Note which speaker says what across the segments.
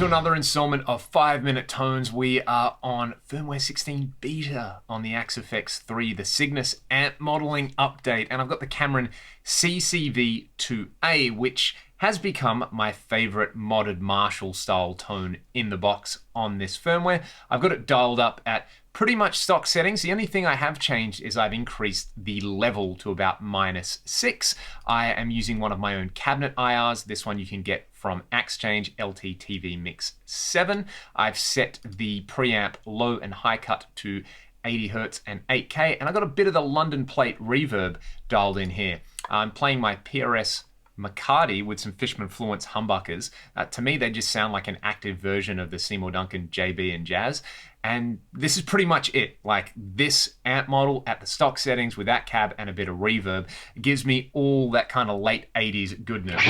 Speaker 1: to another installment of 5-Minute Tones. We are on firmware 16 beta on the Axe 3, the Cygnus amp modeling update, and I've got the Cameron CCV 2A, which has become my favorite modded Marshall style tone in the box on this firmware. I've got it dialed up at pretty much stock settings. The only thing I have changed is I've increased the level to about -6. I am using one of my own cabinet IRs. This one you can get from Axchange LTTV Mix 7. I've set the preamp low and high cut to 80 Hz and 8K, and I've got a bit of the London plate reverb dialed in here. I'm playing my PRS McCarty with some Fishman Fluence humbuckers. To me, they just sound like an active version of the Seymour Duncan JB and Jazz. And this is pretty much it. Like, this amp model at the stock settings with that cab and a bit of reverb gives me all that kind of late 80s goodness.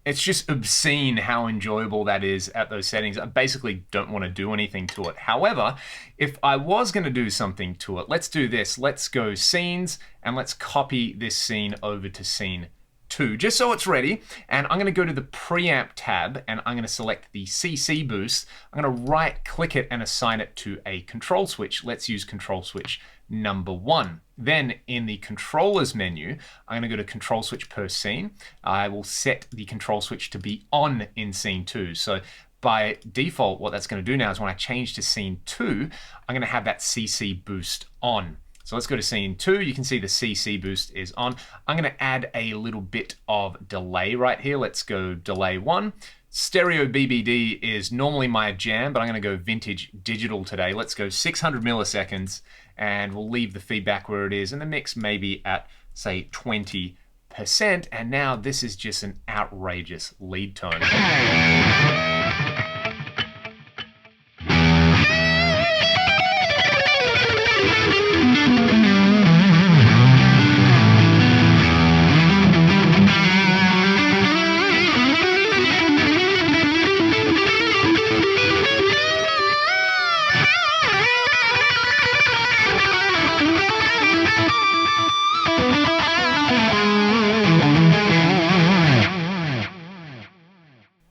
Speaker 1: It's just obscene how enjoyable that is at those settings. I basically don't want to do anything to it. However, if I was going to do something to it, let's do this. Let's go scenes and let's copy this scene over to scene 2, just so it's ready. And I'm going to go to the preamp tab and I'm going to select the CC boost. I'm going to right click it and assign it to a control switch. Let's use control switch number 1. Then in the controllers menu, I'm going to go to control switch per scene. I will set the control switch to be on in scene 2. So by default, what that's going to do now is when I change to scene 2, I'm going to have that CC boost on. So let's go to scene 2. You can see the CC boost is on. I'm going to add a little bit of delay right here. Let's go delay 1. Stereo BBD is normally my jam, but I'm going to go vintage digital today. Let's go 600 milliseconds, and we'll leave the feedback where it is, and the mix maybe at, say, 20%. And now this is just an outrageous lead tone.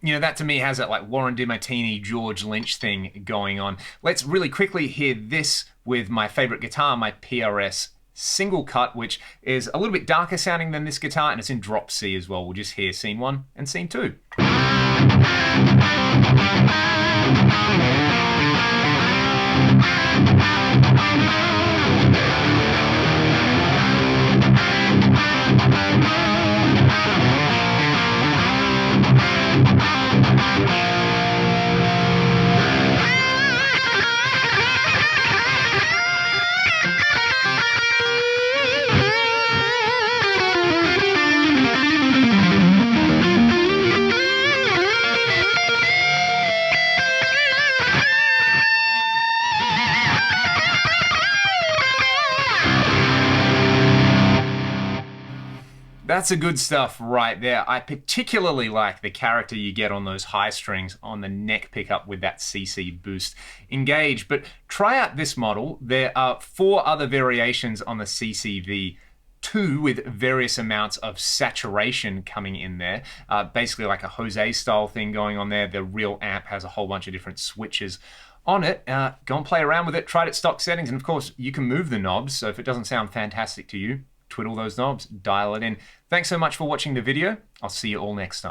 Speaker 1: You know, that to me has that like Warren DeMartini, George Lynch thing going on. Let's really quickly hear this with my favorite guitar, my PRS single cut, which is a little bit darker sounding than this guitar, and it's in drop C as well. We'll just hear scene 1 and scene 2. That's the good stuff right there. I particularly like the character you get on those high strings on the neck pickup with that CC boost engaged. But try out this model. There are 4 other variations on the CCV 2 with various amounts of saturation coming in there. Basically like a Jose style thing going on there. The real amp has a whole bunch of different switches on it. Go and play around with it. Try it at stock settings. And of course, you can move the knobs. So if it doesn't sound fantastic to you, twiddle those knobs, dial it in. Thanks so much for watching the video. I'll see you all next time.